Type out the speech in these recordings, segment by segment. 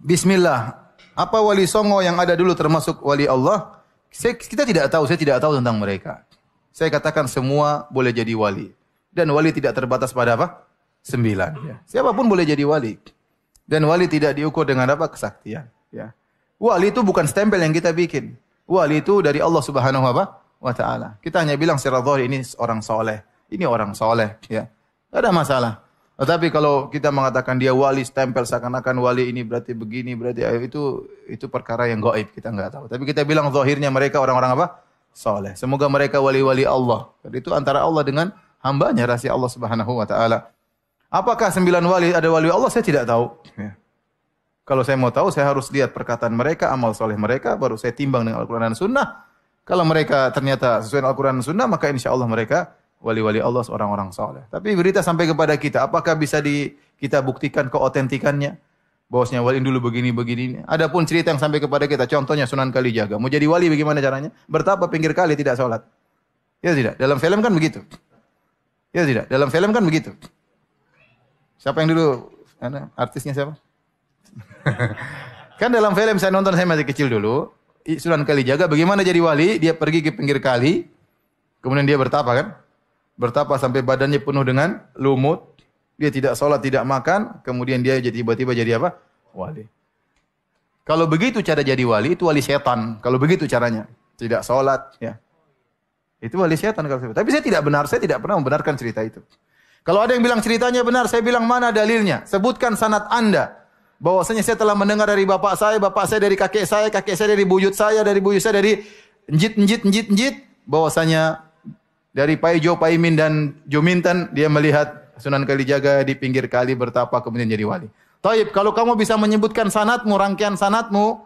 Bismillah. Apa wali songo yang ada dulu termasuk wali Allah? Kita tidak tahu, saya tidak tahu tentang mereka. Saya katakan semua boleh jadi wali. Dan wali tidak terbatas pada apa? 9. Ya. Siapapun boleh jadi wali. Dan wali tidak diukur dengan apa? Kesaktian. Ya. Wali itu bukan stempel yang kita bikin. Wali itu dari Allah Subhanahu wa Ta'ala. Kita hanya bilang secara zahir ini orang soleh. Ini orang soleh. Ya. Tidak ada masalah. Tetapi kalau kita mengatakan dia wali, stempel seakan-akan wali ini berarti begini, berarti itu perkara yang gaib, kita enggak tahu. Tapi kita bilang zahirnya mereka orang-orang apa? Saleh. Semoga mereka wali-wali Allah. Itu antara Allah dengan hambanya, rahasia Allah Subhanahu wa Ta'ala. Apakah 9 wali ada wali Allah? Saya tidak tahu. Ya. Kalau saya mau tahu, saya harus lihat perkataan mereka, amal soleh mereka, baru saya timbang dengan Al-Quran dan Sunnah. Kalau mereka ternyata sesuai dengan Al-Quran dan Sunnah, maka insya Allah mereka wali-wali Allah, seorang-orang saleh. Tapi berita sampai kepada kita, apakah bisa kita buktikan keotentikannya? Bahwasanya wali dulu begini-begini. Adapun cerita yang sampai kepada kita, contohnya Sunan Kalijaga. Mau jadi wali bagaimana caranya? Bertapa pinggir kali tidak sholat. Ya tidak? Dalam film kan begitu. Ya tidak? Dalam film kan begitu. Siapa yang dulu? Artisnya siapa? Kan dalam film saya nonton, saya masih kecil dulu. Sunan Kalijaga bagaimana jadi wali? Dia pergi ke pinggir kali. Kemudian dia bertapa kan? Bertapa sampai badannya penuh dengan lumut. Dia tidak sholat, tidak makan. Kemudian dia tiba-tiba jadi apa? Wali. Kalau begitu cara jadi wali, itu wali setan. Kalau begitu caranya. Tidak sholat. Ya. Itu wali setan. Tapi saya tidak pernah membenarkan cerita itu. Kalau ada yang bilang ceritanya benar, saya bilang mana dalilnya? Sebutkan sanad Anda. Bahwasanya saya telah mendengar dari bapak saya dari kakek saya dari buyut saya dari njit. Bahwasanya dari Paijo, Paimin dan Juminten dia melihat Sunan Kalijaga di pinggir kali bertapa kemudian jadi wali. Taib, kalau kamu bisa menyebutkan sanadmu, rangkaian sanadmu,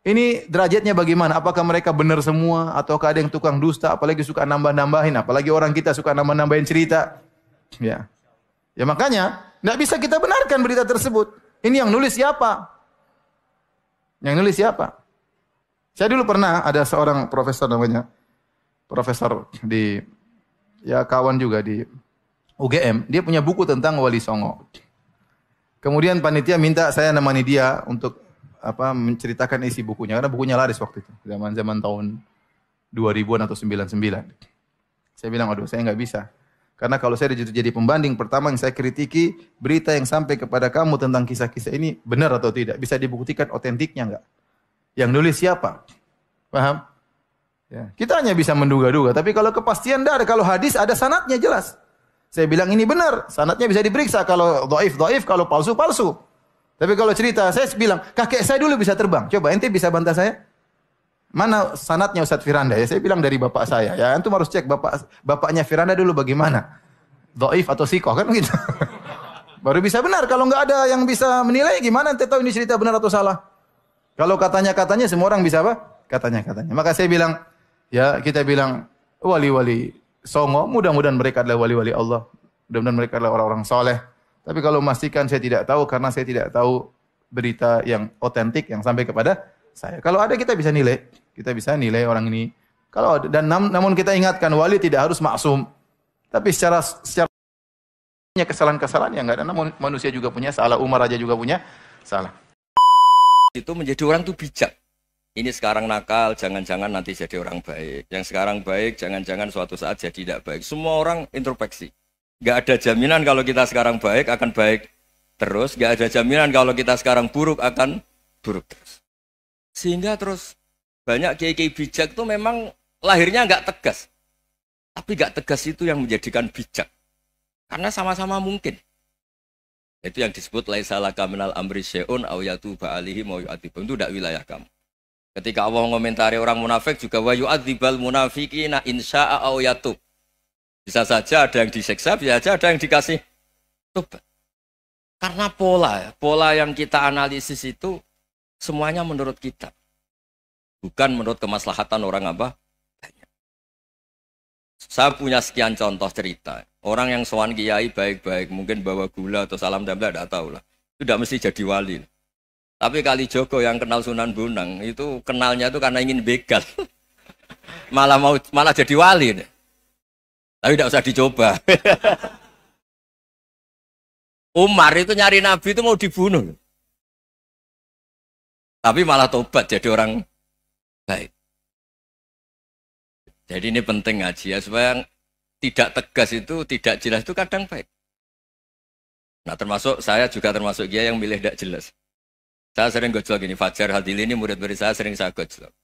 ini derajatnya bagaimana? Apakah mereka benar semua ataukah ada yang tukang dusta, apalagi suka nambah-nambahin, apalagi orang kita suka nambah-nambahin cerita. Ya. Ya makanya enggak bisa kita benarkan berita tersebut. Ini yang nulis siapa? Yang nulis siapa? Saya dulu pernah ada seorang profesor namanya profesor di kawan juga di UGM, dia punya buku tentang Wali Songo. Kemudian panitia minta saya nemani dia untuk menceritakan isi bukunya karena bukunya laris waktu itu, zaman-zaman tahun 2000-an atau 99. Saya bilang, aduh saya nggak bisa. Karena kalau saya jadi pembanding, pertama yang saya kritiki, berita yang sampai kepada kamu tentang kisah-kisah ini benar atau tidak, bisa dibuktikan otentiknya enggak? Yang nulis siapa? Paham? Ya. Kita hanya bisa menduga-duga, tapi kalau kepastian tidak ada. Kalau hadis ada sanadnya jelas. Saya bilang ini benar, sanadnya bisa diperiksa. Kalau dhaif, kalau palsu. Tapi kalau cerita, saya bilang, kakek saya dulu bisa terbang. Coba, ente bisa bantah saya? Mana sanadnya Ustaz Firanda? Ya, saya bilang dari bapak saya. Ya, antum harus cek bapaknya Firanda dulu bagaimana. Dhaif atau sikoh, kan begitu. Baru bisa benar. Kalau nggak ada yang bisa menilai, gimana ente tahu ini cerita benar atau salah? Kalau katanya semua orang bisa apa? Katanya. Maka saya bilang, ya kita bilang wali-wali songo, mudah-mudahan mereka adalah wali-wali Allah. Mudah-mudahan mereka adalah orang-orang soleh. Tapi kalau memastikan saya tidak tahu karena saya tidak tahu berita yang otentik yang sampai kepada saya. Kalau ada kita bisa nilai orang ini. Kalau dan namun kita ingatkan wali tidak harus maksum. Tapi secara kesalahan-kesalahan yang enggak ada. Namun manusia juga punya salah, Umar aja juga punya salah. Itu menjadi orang tuh bijak. Ini sekarang nakal, jangan-jangan nanti jadi orang baik. Yang sekarang baik, jangan-jangan suatu saat jadi tidak baik. Semua orang introspeksi. Nggak ada jaminan kalau kita sekarang baik akan baik terus. Nggak ada jaminan kalau kita sekarang buruk akan buruk terus. Sehingga terus banyak kiai-kiai bijak itu memang lahirnya nggak tegas. Tapi nggak tegas itu yang menjadikan bijak. Karena sama-sama mungkin. Itu yang disebut laisa laka minal amri syai'un aw yatuba alaihim wa yu'adzibum. Itu tidak wilayah kamu. Ketika Allah mengomentari orang munafik juga wa yu'adzibal munafiqina insya'a aw yatub. Bisa saja ada yang disiksa, bisa saja ada yang dikasih tobat. Karena pola yang kita analisis itu semuanya menurut kita. Bukan menurut kemaslahatan orang apa? Saya punya sekian contoh cerita. Orang yang sowan kiai baik-baik, mungkin bawa gula atau salam damla, tidak tahu lah. Itu tidak mesti jadi wali. Tapi Kalijogo yang kenal Sunan Bonang, itu kenalnya itu karena ingin begal. malah jadi wali. Tapi tidak usah dicoba. Umar itu nyari Nabi itu mau dibunuh. Tapi malah tobat jadi orang baik. Jadi ini penting ngaji ya, supaya tidak tegas itu, tidak jelas itu kadang baik. Nah termasuk, saya juga termasuk dia yang milih tidak jelas. Saya sering gojlok gini, Fajar Hadili ini murid-murid saya sering saya gojlok.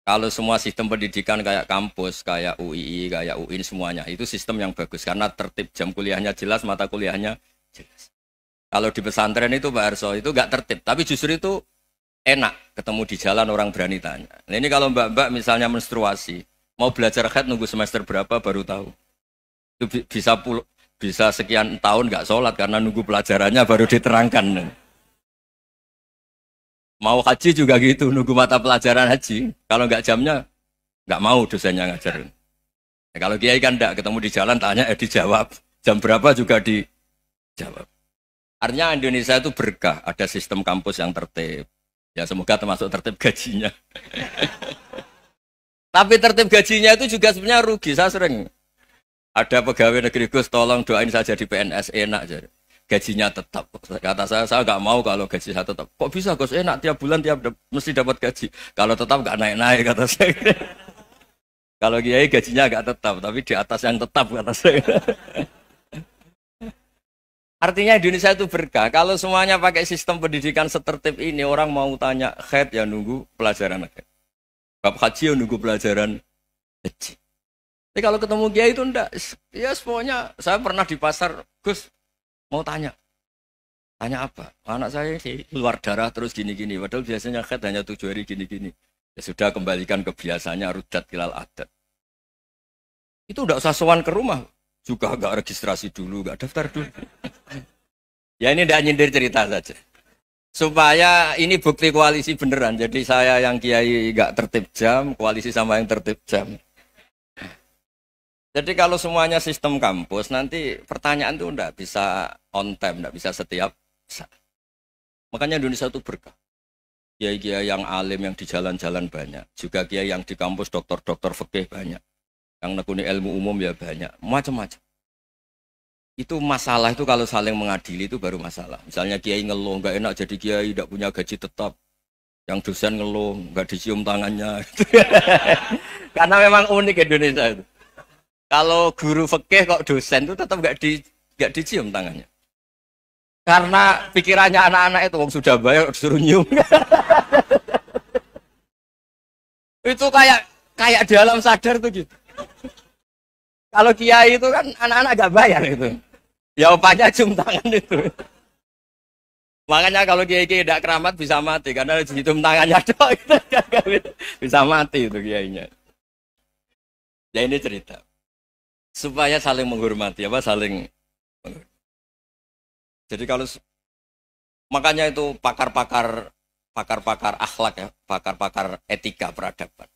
Kalau semua sistem pendidikan kayak kampus, kayak UII, kayak UIN semuanya, itu sistem yang bagus. Karena tertib jam kuliahnya jelas, mata kuliahnya jelas. Kalau di pesantren itu Pak Arso, itu nggak tertib. Tapi justru itu enak, ketemu di jalan orang berani tanya. Nah ini kalau mbak-mbak misalnya menstruasi, mau belajar haid nunggu semester berapa baru tahu. Itu bisa sekian tahun nggak sholat karena nunggu pelajarannya baru diterangkan. Mau haji juga gitu, nunggu mata pelajaran haji. Kalau nggak jamnya, nggak mau dosennya ngajar. Ya, kalau kiai kan nggak, ketemu di jalan, tanya, dijawab. Jam berapa juga dijawab. Artinya Indonesia itu berkah, ada sistem kampus yang tertib. Ya semoga termasuk tertib gajinya. Tapi tertib gajinya itu juga sebenarnya rugi. Saya sering ada pegawai negeri Gus, tolong doain saja di PNS, enak jadi. Gajinya tetap. Kata saya nggak mau kalau gaji saya tetap. Kok bisa Gus, enak tiap bulan mesti dapat gaji. Kalau tetap nggak naik-naik kata saya. Kalau kiai gajinya nggak tetap, tapi di atas yang tetap kata saya. Artinya Indonesia itu berkah. Kalau semuanya pakai sistem pendidikan setertib ini, orang mau tanya haid ya nunggu pelajaran haid. Bab haji ya nunggu pelajaran haji. Tapi kalau ketemu kiai itu enggak. Ya semuanya, saya pernah di pasar, Gus, mau tanya apa? Anak saya sih keluar darah terus gini-gini. Padahal biasanya haid hanya 7 hari gini-gini. Ya sudah kembalikan ke biasanya, rudat kilal adat. Itu enggak usah sowan ke rumah. Juga enggak registrasi dulu, enggak daftar dulu. Ya ini enggak nyindir cerita saja. Supaya ini bukti koalisi beneran. Jadi saya yang kiai enggak tertib jam, koalisi sama yang tertib jam. Jadi kalau semuanya sistem kampus, nanti pertanyaan itu enggak bisa on time, enggak bisa setiap saat. Makanya Indonesia itu berkah. Kiai-kiai yang alim yang di jalan-jalan banyak. Juga kiai yang di kampus dokter-dokter fikih banyak. Yang nekuni ilmu umum ya banyak. Macam-macam. Itu masalah itu kalau saling mengadili itu baru masalah. Misalnya kiai ngeluh, enggak enak jadi kiai, enggak punya gaji tetap. Yang dosen ngeluh, enggak dicium tangannya. Karena memang unik Indonesia itu. Kalau guru fikih kok dosen itu tetap nggak dicium tangannya. Karena pikirannya anak-anak itu wong sudah bayar disuruh nyium. Itu kayak di alam sadar tuh gitu. Kalau kiai itu kan anak-anak nggak bayar itu. Ya upahnya cium tangan itu. Makanya kalau kiai-kiai tidak keramat bisa mati karena cium tangannya doang bisa mati itu kiainya. Ya ini cerita. Supaya saling menghormati, saling menghormati. Jadi kalau makanya itu pakar-pakar akhlak ya, pakar-pakar etika peradaban.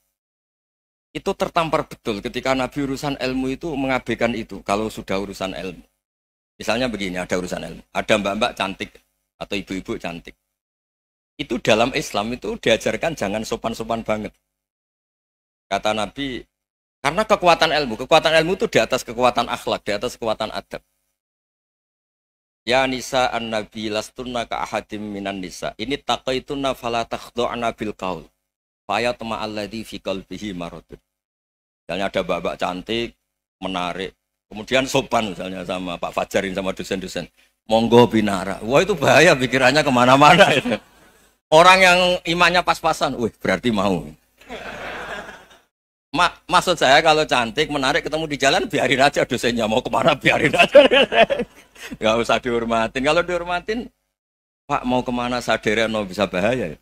Itu tertampar betul ketika Nabi urusan ilmu itu mengabaikan itu kalau sudah urusan ilmu. Misalnya begini, ada urusan ilmu, ada mbak-mbak cantik atau ibu-ibu cantik. Itu dalam Islam itu diajarkan jangan sopan-sopan banget. Kata Nabi, karena kekuatan ilmu itu di atas kekuatan akhlak, di atas kekuatan adab. Ya nisa an-nabi lastunna ka ahadim minan nisa. Ini taqaitunna fala takhdu'na bil qaul. Fa yatma alladhi fi qalbihi maradun. Misalnya ada mbak-mbak cantik, menarik, kemudian sopan misalnya sama Pak Fajarin sama dosen-dosen. Monggo binara. Wah itu bahaya pikirannya kemana-mana itu. Orang yang imannya pas-pasan, wih berarti mau. Maksud saya kalau cantik, menarik, ketemu di jalan, biarin aja dosennya. Mau kemana, biarin aja. Gak usah dihormatin. Kalau dihormatin, Pak mau kemana, sadar no bisa bahaya.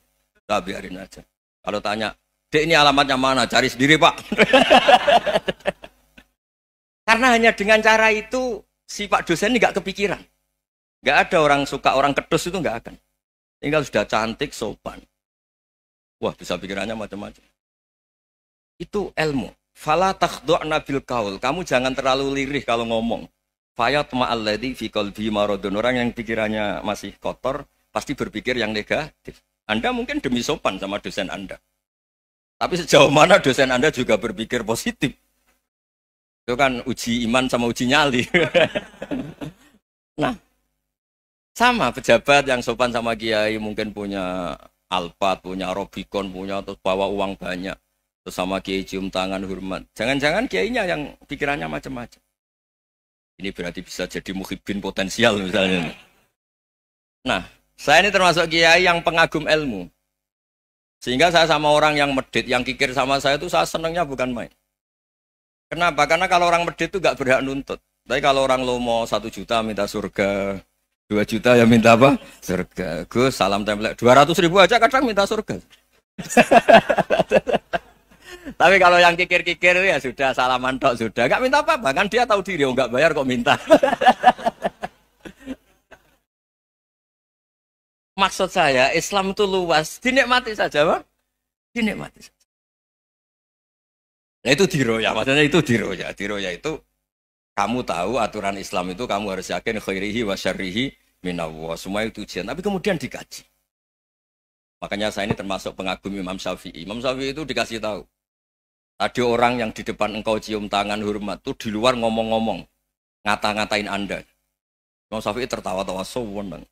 Nah, biarin aja. Kalau tanya, Dek ini alamatnya mana? Cari sendiri Pak. Karena hanya dengan cara itu, si Pak dosen ini gak kepikiran. Gak ada orang suka, orang kedus itu gak akan. Tinggal sudah cantik, sopan. Wah bisa pikirannya macam-macam. Itu ilmu. Fala takhdu'na bil qaul. Kamu jangan terlalu lirih kalau ngomong. Fayat ma'alladzi fi qalbi maradun. Orang yang pikirannya masih kotor pasti berpikir yang negatif. Anda mungkin demi sopan sama dosen Anda. Tapi sejauh mana dosen Anda juga berpikir positif. Itu kan uji iman sama uji nyali. Nah, sama pejabat yang sopan sama kiai mungkin punya Alphard, punya Robicon, punya terus bawa uang banyak. Terus sama kiai cium tangan hormat. Jangan-jangan kiainya yang pikirannya macam-macam. Ini berarti bisa jadi muhibbin potensial misalnya. Nah, saya ini termasuk kiai yang pengagum ilmu. Sehingga saya sama orang yang medit, yang kikir sama saya itu saya senangnya bukan main. Kenapa? Karena kalau orang medit itu gak berhak nuntut. Tapi kalau orang lomo 1 juta minta surga, 2 juta ya minta apa? Surga. Gus, salam template. 200.000 aja kadang minta surga. Tapi kalau yang kikir-kikir ya sudah salaman tok sudah. Gak minta apa-apa. Kan dia tahu diri, gak bayar kok minta. Maksud saya, Islam itu luas. Dinikmati saja, Pak. Dinikmati saja. Nah itu diroya. Maksudnya itu diroya. Diroya itu kamu tahu aturan Islam itu kamu harus yakin khairihi wa syarrihi minallah. Semua itu ujian. Tapi kemudian dikaji. Makanya saya ini termasuk pengagum Imam Syafi'i. Imam Syafi'i itu dikasih tahu. Ada orang yang di depan engkau cium tangan hormat tuh di luar ngomong-ngomong. Ngata-ngatain Anda. Imam Syafi'i tertawa-tawa sewenang.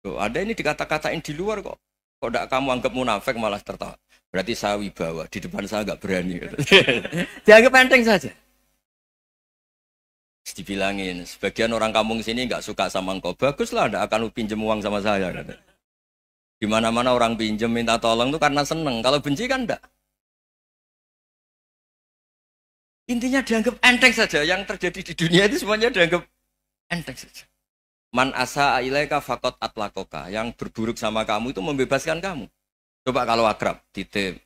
Loh, Anda ini dikata-katain di luar kok. Kok tidak kamu anggap munafik malah tertawa. Berarti saya wibawa. Di depan saya nggak berani. Dianggap enteng saja. Dibilangin, sebagian orang kampung sini nggak suka sama engkau. Baguslah, tidak akan pinjam uang sama saya. Di mana-mana orang pinjam minta tolong itu karena seneng. Kalau benci kan enggak. Intinya dianggap enteng saja. Yang terjadi di dunia itu semuanya dianggap enteng saja. Man asa ilaika faqat atlakoka. Yang berburuk sama kamu itu membebaskan kamu. Coba kalau akrab, titip.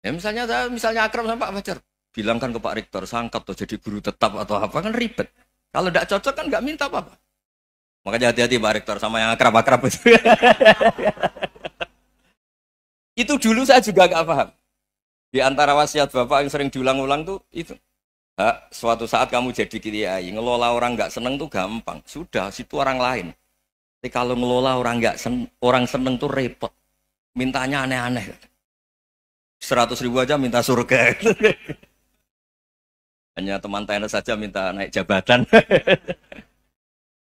Ya misalnya akrab sama Pak Fajar. Bilangkan ke Pak Rektor, sangkat tuh jadi guru tetap atau apa, kan ribet. Kalau tidak cocok kan nggak minta apa-apa. Makanya hati-hati Pak Rektor sama yang akrab-akrab itu. Itu dulu saya juga nggak paham. Di antara wasiat Bapak yang sering diulang-ulang tuh itu. Suatu saat kamu jadi kiai, ngelola orang nggak seneng tuh gampang. Sudah, situ orang lain. Tapi kalau ngelola orang nggak orang seneng tuh repot. Mintanya aneh-aneh. 100.000 aja minta surga. Hanya teman tenis saja minta naik jabatan.